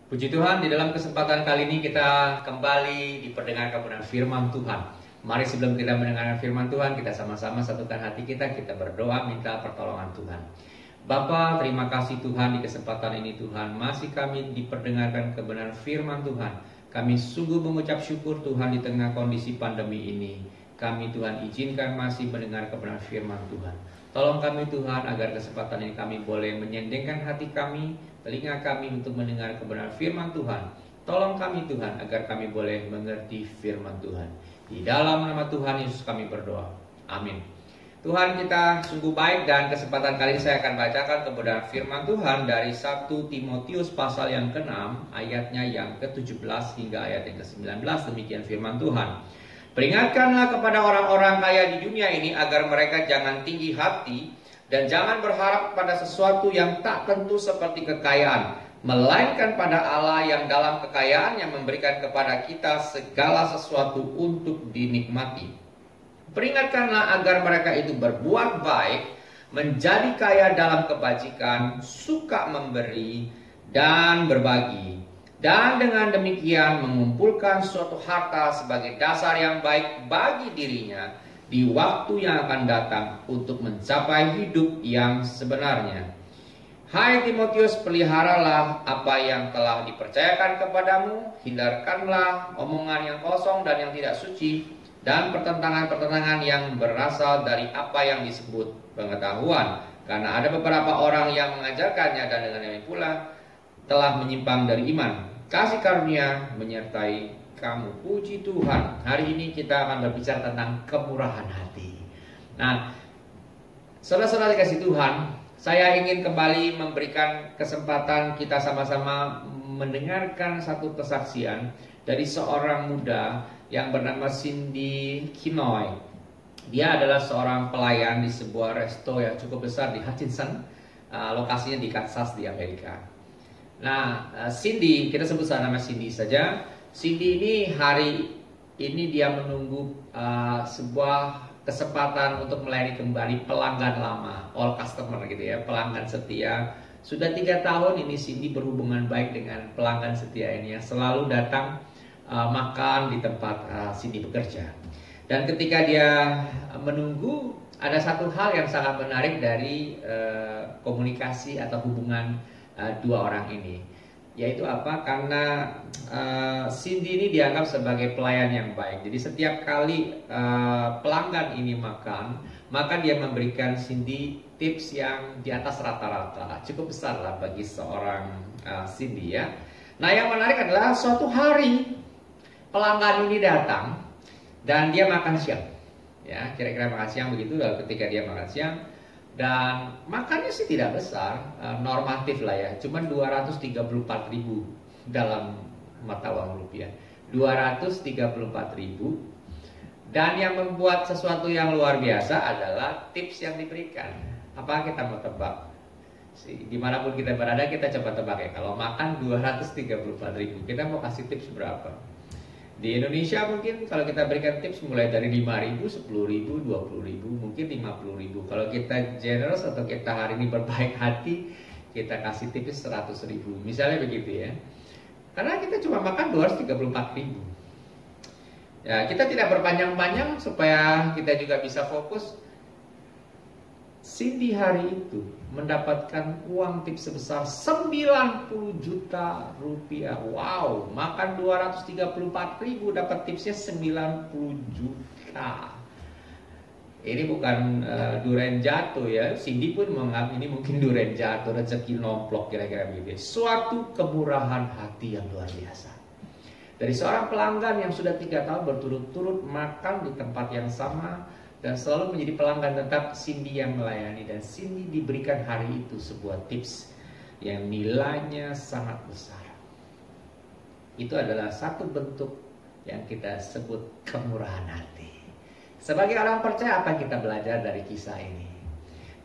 Puji Tuhan, di dalam kesempatan kali ini kita kembali diperdengarkan kebenaran firman Tuhan. Mari sebelum kita mendengarkan firman Tuhan, kita sama-sama satukan hati kita berdoa minta pertolongan Tuhan. Bapa, terima kasih Tuhan di kesempatan ini Tuhan, masih kami diperdengarkan kebenaran firman Tuhan. Kami sungguh mengucap syukur Tuhan di tengah kondisi pandemi ini. Kami Tuhan izinkan masih mendengar kebenaran firman Tuhan. Tolong kami Tuhan agar kesempatan ini kami boleh menyendengkan hati kami, telinga kami untuk mendengar kebenaran firman Tuhan. Tolong kami Tuhan agar kami boleh mengerti firman Tuhan. Di dalam nama Tuhan Yesus kami berdoa. Amin. Tuhan kita sungguh baik dan kesempatan kali ini saya akan bacakan kebenaran firman Tuhan dari 1 Timotius pasal yang ke-6 ayatnya yang ke-17 hingga ayat yang ke-19. Demikian firman Tuhan. Peringatkanlah kepada orang-orang kaya di dunia ini agar mereka jangan tinggi hati dan jangan berharap pada sesuatu yang tak tentu seperti kekayaan, melainkan pada Allah yang dalam kekayaannya memberikan kepada kita segala sesuatu untuk dinikmati. Peringatkanlah agar mereka itu berbuat baik, menjadi kaya dalam kebajikan, suka memberi dan berbagi. Dan dengan demikian mengumpulkan suatu harta sebagai dasar yang baik bagi dirinya di waktu yang akan datang untuk mencapai hidup yang sebenarnya. Hai Timotius, peliharalah apa yang telah dipercayakan kepadamu, hindarkanlah omongan yang kosong dan yang tidak suci, dan pertentangan-pertentangan yang berasal dari apa yang disebut pengetahuan. Karena ada beberapa orang yang mengajarkannya dan dengan demikian pula telah menyimpang dari iman. Kasih karunia menyertai kamu. Puji Tuhan. Hari ini kita akan berbicara tentang kemurahan hati. Nah, saudara-saudara dikasih Tuhan, saya ingin kembali memberikan kesempatan kita sama-sama mendengarkan satu kesaksian dari seorang muda yang bernama Cindy Kinoy. Dia adalah seorang pelayan di sebuah resto yang cukup besar di Hutchinson, lokasinya di Kansas di Amerika. Nah, Cindy, kita sebut nama Cindy saja. Cindy ini hari ini dia menunggu sebuah kesempatan untuk melayani kembali pelanggan lama, all customer gitu ya, pelanggan setia. Sudah 3 tahun ini Cindy berhubungan baik dengan pelanggan setia ini yang selalu datang makan di tempat Cindy bekerja. Dan ketika dia menunggu, ada satu hal yang sangat menarik dari komunikasi atau hubungan dua orang ini, yaitu apa? Karena Cindy ini dianggap sebagai pelayan yang baik. Jadi setiap kali pelanggan ini makan, maka dia memberikan Cindy tips yang di atas rata-rata, cukup besar lah bagi seorang Cindy ya. Nah, yang menarik adalah suatu hari pelanggan ini datang dan dia makan siang, ya kira-kira makan siang begitu. Lalu ketika dia makan siang, dan makannya sih tidak besar, normatif lah ya, cuman 234.000 dalam mata uang rupiah, 234.000. Dan yang membuat sesuatu yang luar biasa adalah tips yang diberikan. Apa kita mau tebak? Dimanapun kita berada, kita coba tebak ya. Kalau makan 234.000, kita mau kasih tips berapa? Di Indonesia mungkin kalau kita berikan tips mulai dari 5.000, 10.000, 20.000, mungkin 50.000. Kalau kita generous atau kita hari ini berbaik hati, kita kasih tips 100.000. Misalnya begitu ya. Karena kita cuma makan 234.000. Ya, kita tidak berpanjang-panjang supaya kita juga bisa fokus. Cindy hari itu mendapatkan uang tips sebesar 90 juta rupiah. Wow, makan 234.000 dapat tipsnya 90 juta. Ini bukan durian jatuh ya. Cindy pun menganggap ini mungkin durian jatuh, rezeki nomplok kira-kira begitu. Suatu kemurahan hati yang luar biasa. Dari seorang pelanggan yang sudah 3 tahun berturut-turut makan di tempat yang sama dan selalu menjadi pelanggan tetap, Cindy yang melayani. Dan Cindy diberikan hari itu sebuah tips yang nilainya sangat besar. Itu adalah satu bentuk yang kita sebut kemurahan hati. Sebagai orang percaya, apa yang kita belajar dari kisah ini?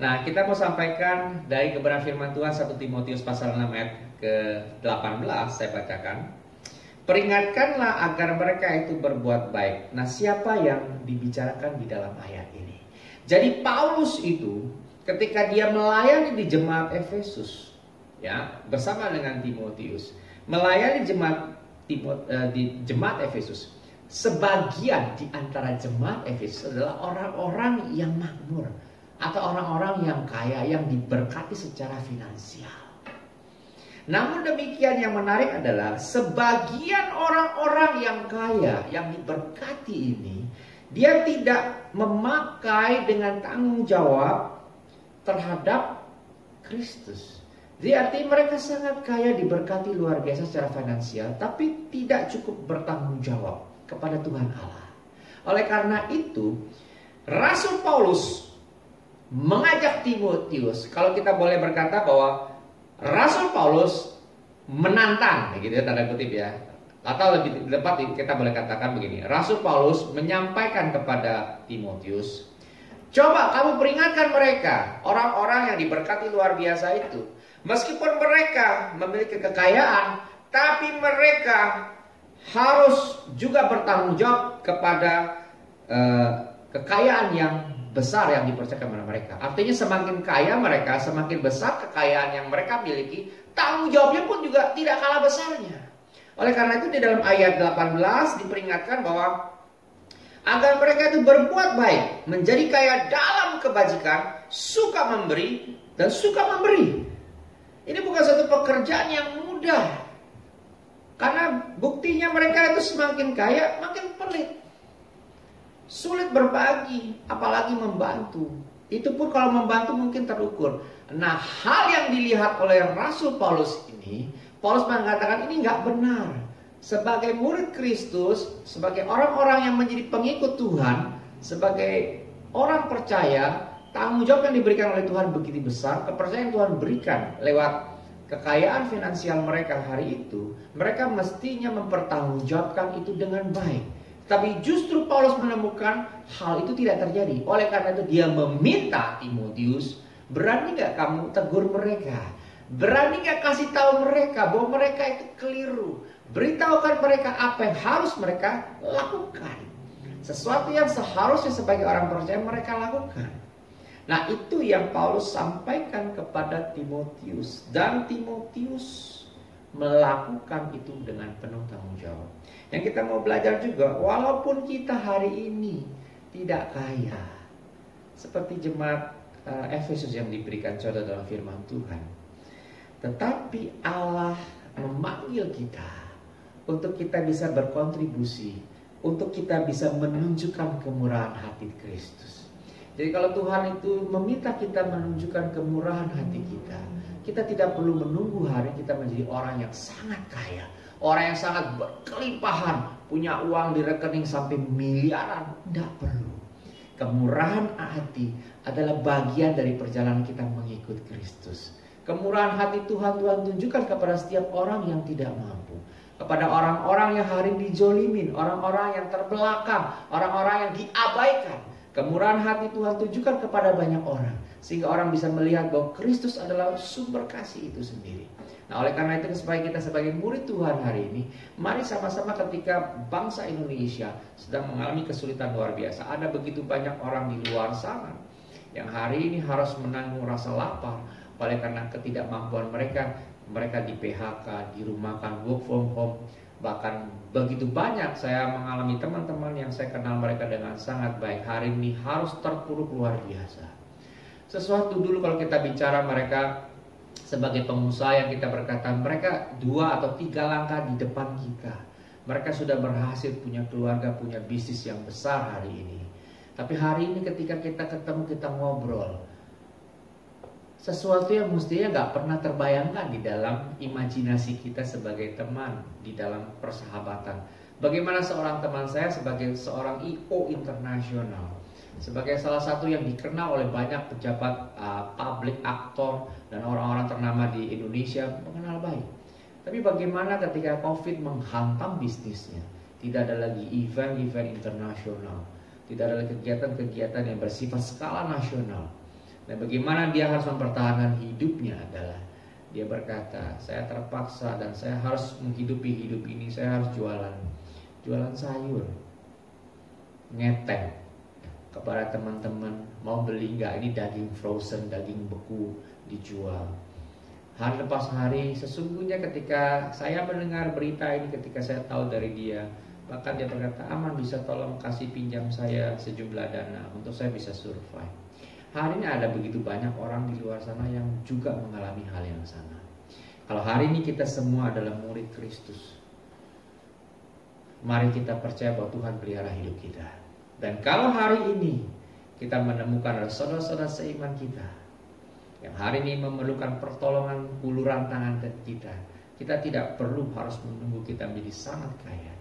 Nah, kita mau sampaikan dari kebenaran firman Tuhan 1 Timotius pasal 6 ayat ke-18, saya bacakan. Peringatkanlah agar mereka itu berbuat baik. Nah, siapa yang dibicarakan di dalam ayat ini? Jadi Paulus itu ketika dia melayani di jemaat Efesus, ya, bersama dengan Timotius melayani jemaat Efesus. Sebagian di antara jemaat Efesus adalah orang-orang yang makmur atau orang-orang yang kaya, yang diberkati secara finansial. Namun demikian, yang menarik adalah sebagian orang-orang yang kaya, yang diberkati ini, dia tidak memakai dengan tanggung jawab terhadap Kristus. Jadi artinya mereka sangat kaya, diberkati luar biasa secara finansial, tapi tidak cukup bertanggung jawab kepada Tuhan Allah. Oleh karena itu, Rasul Paulus mengajak Timotius, kalau kita boleh berkata bahwa Rasul Paulus menantang, gitu ya, tanda kutip ya, atau lebih tepat kita boleh katakan begini, Rasul Paulus menyampaikan kepada Timotius, coba kamu peringatkan mereka, orang-orang yang diberkati luar biasa itu, meskipun mereka memiliki kekayaan, tapi mereka harus juga bertanggung jawab kepada kekayaan yang besar yang dipercayakan kepada mereka. Artinya semakin kaya mereka, semakin besar kekayaan yang mereka miliki, tanggung jawabnya pun juga tidak kalah besarnya. Oleh karena itu di dalam ayat 18 diperingatkan bahwa agar mereka itu berbuat baik, menjadi kaya dalam kebajikan, suka memberi dan suka memberi. Ini bukan satu pekerjaan yang mudah. Karena buktinya mereka itu semakin kaya, makin pelit. Sulit berbagi, apalagi membantu. Itu pun kalau membantu mungkin terukur. Nah, hal yang dilihat oleh Rasul Paulus ini, Paulus mengatakan ini nggak benar. Sebagai murid Kristus, sebagai orang-orang yang menjadi pengikut Tuhan, sebagai orang percaya, tanggung jawab yang diberikan oleh Tuhan begitu besar, kepercayaan Tuhan berikan lewat kekayaan finansial mereka hari itu, mereka mestinya mempertanggungjawabkan itu dengan baik. Tapi justru Paulus menemukan hal itu tidak terjadi. Oleh karena itu dia meminta Timotius, berani gak kamu tegur mereka? Berani gak kasih tahu mereka bahwa mereka itu keliru? Beritahukan mereka apa yang harus mereka lakukan. Sesuatu yang seharusnya sebagai orang percaya mereka lakukan. Nah, itu yang Paulus sampaikan kepada Timotius, dan Timotius melakukan itu dengan penuh tanggung jawab. Yang kita mau belajar juga, walaupun kita hari ini tidak kaya seperti jemaat Efesus yang diberikan contoh dalam firman Tuhan, tetapi Allah memanggil kita untuk kita bisa berkontribusi, untuk kita bisa menunjukkan kemurahan hati Kristus. Jadi kalau Tuhan itu meminta kita menunjukkan kemurahan hati kita, kita tidak perlu menunggu hari kita menjadi orang yang sangat kaya, orang yang sangat berkelimpahan, punya uang di rekening sampai miliaran. Tidak perlu. Kemurahan hati adalah bagian dari perjalanan kita mengikut Kristus. Kemurahan hati Tuhan tunjukkan kepada setiap orang yang tidak mampu, kepada orang-orang yang hari ini dijolimin, orang-orang yang terbelakang, orang-orang yang diabaikan. Kemurahan hati Tuhan tunjukkan kepada banyak orang, sehingga orang bisa melihat bahwa Kristus adalah sumber kasih itu sendiri. Nah, oleh karena itu supaya kita sebagai murid Tuhan hari ini, mari sama-sama ketika bangsa Indonesia sedang mengalami kesulitan luar biasa, ada begitu banyak orang di luar sana yang hari ini harus menanggung rasa lapar oleh karena ketidakmampuan mereka. Mereka di PHK, dirumahkan, work from home. Bahkan begitu banyak saya mengalami teman-teman yang saya kenal mereka dengan sangat baik, hari ini harus terpuruk luar biasa. Sesuatu dulu kalau kita bicara mereka sebagai pengusaha yang kita berkata, mereka 2 atau 3 langkah di depan kita. Mereka sudah berhasil punya keluarga, punya bisnis yang besar hari ini. Tapi hari ini ketika kita ketemu, kita ngobrol, sesuatu yang mestinya gak pernah terbayangkan di dalam imajinasi kita sebagai teman, di dalam persahabatan. Bagaimana seorang teman saya sebagai seorang IO internasional, sebagai salah satu yang dikenal oleh banyak pejabat publik, aktor, dan orang-orang ternama di Indonesia mengenal baik. Tapi bagaimana ketika COVID menghantam bisnisnya, tidak ada lagi event-event internasional, tidak ada lagi kegiatan-kegiatan yang bersifat skala nasional. Dan bagaimana dia harus mempertahankan hidupnya adalah dia berkata, saya terpaksa dan saya harus menghidupi hidup ini, saya harus jualan sayur, ngeteng kepada teman-teman, mau beli nggak, ini daging frozen, daging beku dijual. Hari lepas hari, sesungguhnya ketika saya mendengar berita ini, ketika saya tahu dari dia, bahkan dia berkata, Aman bisa tolong kasih pinjam saya sejumlah dana untuk saya bisa survive. Hari ini ada begitu banyak orang di luar sana yang juga mengalami hal yang sama. Kalau hari ini kita semua adalah murid Kristus, mari kita percaya bahwa Tuhan pelihara hidup kita. Dan kalau hari ini kita menemukan ada saudara-saudara seiman kita yang hari ini memerlukan pertolongan uluran tangan kita, kita tidak perlu harus menunggu kita menjadi sangat kaya.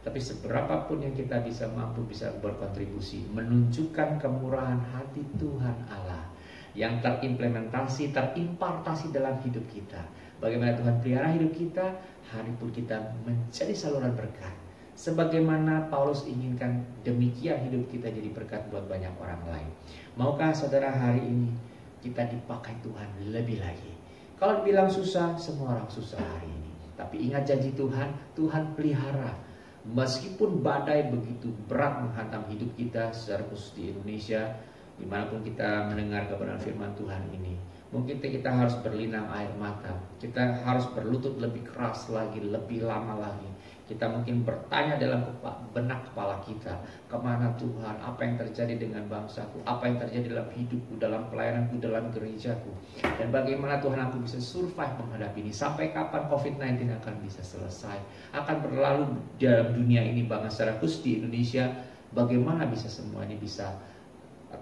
Tapi seberapapun yang kita bisa mampu bisa berkontribusi, menunjukkan kemurahan hati Tuhan Allah yang terimplementasi, terimpartasi dalam hidup kita. Bagaimana Tuhan pelihara hidup kita, hari pun kita menjadi saluran berkat. Sebagaimana Paulus inginkan, demikian hidup kita jadi berkat buat banyak orang lain. Maukah saudara hari ini kita dipakai Tuhan lebih lagi? Kalau dibilang susah, semua orang susah hari ini. Tapi ingat janji Tuhan, Tuhan pelihara. Meskipun badai begitu berat menghantam hidup kita, secara khusus di Indonesia, dimanapun kita mendengar kebenaran firman Tuhan ini, mungkin kita harus berlinang air mata, kita harus berlutut lebih keras lagi, lebih lama lagi. Kita mungkin bertanya dalam benak kepala kita, kemana Tuhan, apa yang terjadi dengan bangsaku, apa yang terjadi dalam hidupku, dalam pelayananku, dalam gerejaku, dan bagaimana Tuhan aku bisa survive menghadapi ini, sampai kapan COVID-19 akan bisa selesai, akan berlalu dalam dunia ini, bahkan secara khusus di Indonesia, bagaimana bisa semua ini bisa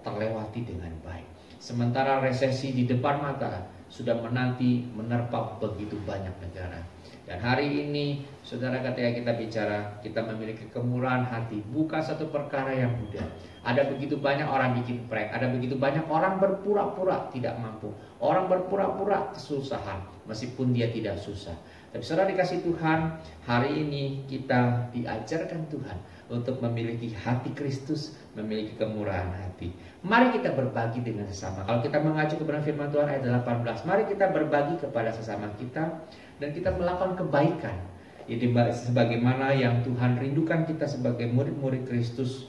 terlewati dengan baik. Sementara resesi di depan mata sudah menanti menerpa begitu banyak negara. Dan hari ini, saudara, ketika kita bicara, kita memiliki kemurahan hati, bukan satu perkara yang mudah. Ada begitu banyak orang bikin prank, ada begitu banyak orang berpura-pura tidak mampu, orang berpura-pura kesusahan, meskipun dia tidak susah. Tapi saudara dikasih Tuhan, hari ini kita diajarkan Tuhan untuk memiliki hati Kristus, memiliki kemurahan hati. Mari kita berbagi dengan sesama. Kalau kita mengacu kebenaran firman Tuhan ayat 18, mari kita berbagi kepada sesama kita dan kita melakukan kebaikan. Jadi sebagaimana yang Tuhan rindukan kita sebagai murid-murid Kristus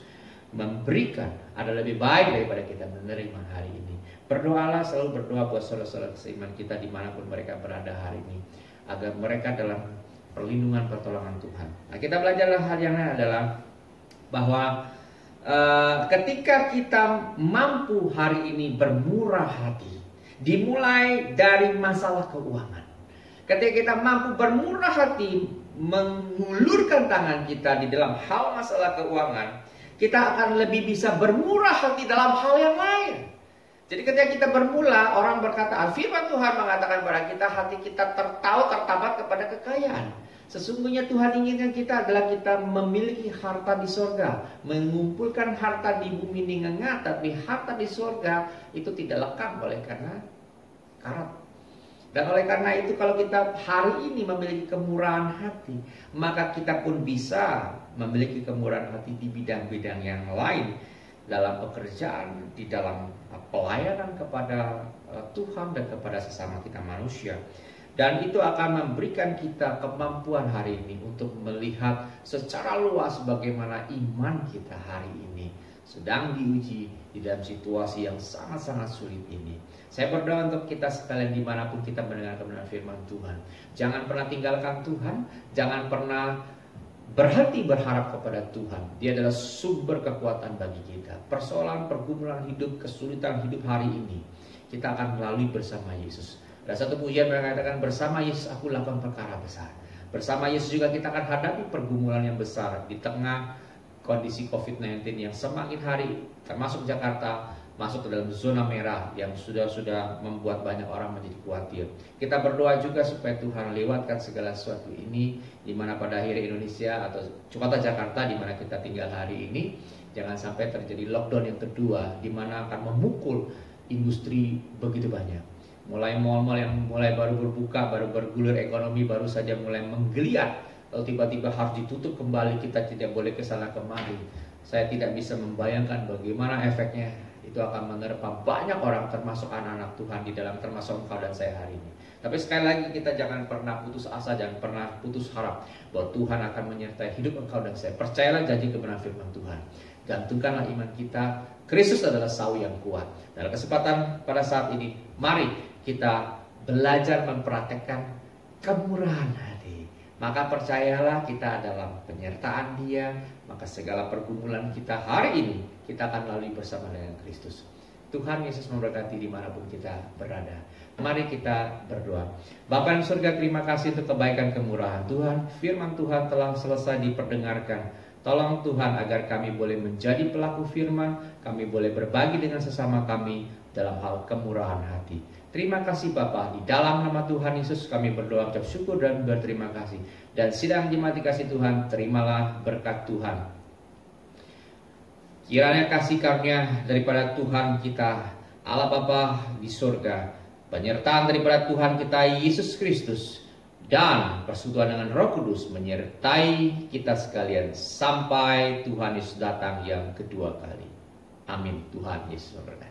memberikan, ada lebih baik daripada kita menerima hari ini. Berdoalah, selalu berdoa buat saudara-saudara seiman kita dimanapun mereka berada hari ini, agar mereka dalam perlindungan pertolongan Tuhan. Nah, kita belajarlah hal yang lain adalah bahwa ketika kita mampu hari ini bermurah hati, dimulai dari masalah keuangan. Ketika kita mampu bermurah hati, mengulurkan tangan kita di dalam hal masalah keuangan, kita akan lebih bisa bermurah hati dalam hal yang lain. Jadi ketika kita bermula, orang berkata, firman Tuhan mengatakan kepada kita, hati kita tertabat kepada kekayaan. Sesungguhnya Tuhan inginkan kita adalah kita memiliki harta di sorga, mengumpulkan harta di bumi ini ngengat, tapi harta di sorga itu tidak lekang oleh karena karat. Dan oleh karena itu kalau kita hari ini memiliki kemurahan hati, maka kita pun bisa memiliki kemurahan hati di bidang-bidang yang lain, dalam pekerjaan, di dalam pelayanan kepada Tuhan dan kepada sesama kita manusia. Dan itu akan memberikan kita kemampuan hari ini untuk melihat secara luas bagaimana iman kita hari ini sedang diuji di dalam situasi yang sangat-sangat sulit ini. Saya berdoa untuk kita sekalian dimanapun kita mendengar kebenaran firman Tuhan. Jangan pernah tinggalkan Tuhan, jangan pernah berhenti berharap kepada Tuhan. Dia adalah sumber kekuatan bagi kita. Persoalan, pergumulan hidup, kesulitan hidup hari ini, kita akan melalui bersama Yesus. Ada satu pujian mengatakan, bersama Yesus aku lakukan perkara besar. Bersama Yesus juga kita akan hadapi pergumulan yang besar di tengah kondisi COVID-19 yang semakin hari, termasuk Jakarta, masuk ke dalam zona merah yang sudah membuat banyak orang menjadi khawatir. Kita berdoa juga supaya Tuhan lewatkan segala sesuatu ini, di mana pada akhirnya Indonesia atau kota Jakarta di mana kita tinggal hari ini, jangan sampai terjadi lockdown yang kedua, di mana akan memukul industri begitu banyak. Mulai mal-mal yang mulai baru berbuka, baru bergulir ekonomi, baru saja mulai menggeliat, lalu tiba-tiba harus ditutup kembali, kita tidak boleh kesana kemari. Saya tidak bisa membayangkan bagaimana efeknya. Itu akan menerpa banyak orang, termasuk anak-anak Tuhan di dalam, termasuk engkau dan saya hari ini. Tapi sekali lagi kita jangan pernah putus asa, jangan pernah putus harap bahwa Tuhan akan menyertai hidup engkau dan saya. Percayalah janji kebenaran firman Tuhan. Gantungkanlah iman kita. Kristus adalah sawi yang kuat. Dalam kesempatan pada saat ini, mari kita belajar mempraktekkan kemurahan hati. Maka percayalah kita dalam penyertaan Dia, maka segala pergumulan kita hari ini kita akan lalui bersama dengan Kristus. Tuhan Yesus memberkati dimanapun kita berada. Mari kita berdoa. Bapa di surga, terima kasih untuk kebaikan kemurahan Tuhan. Firman Tuhan telah selesai diperdengarkan. Tolong Tuhan agar kami boleh menjadi pelaku firman, kami boleh berbagi dengan sesama kami dalam hal kemurahan hati. Terima kasih Bapa, di dalam nama Tuhan Yesus kami berdoa, ucap syukur dan berterima kasih. Dan sidang jemaat dikasih Tuhan, terimalah berkat Tuhan. Kiranya kasih karunia daripada Tuhan kita, Allah Bapa di surga, penyertaan daripada Tuhan kita Yesus Kristus, dan persekutuan dengan Roh Kudus menyertai kita sekalian sampai Tuhan Yesus datang yang kedua kali. Amin. Tuhan Yesus memberkati.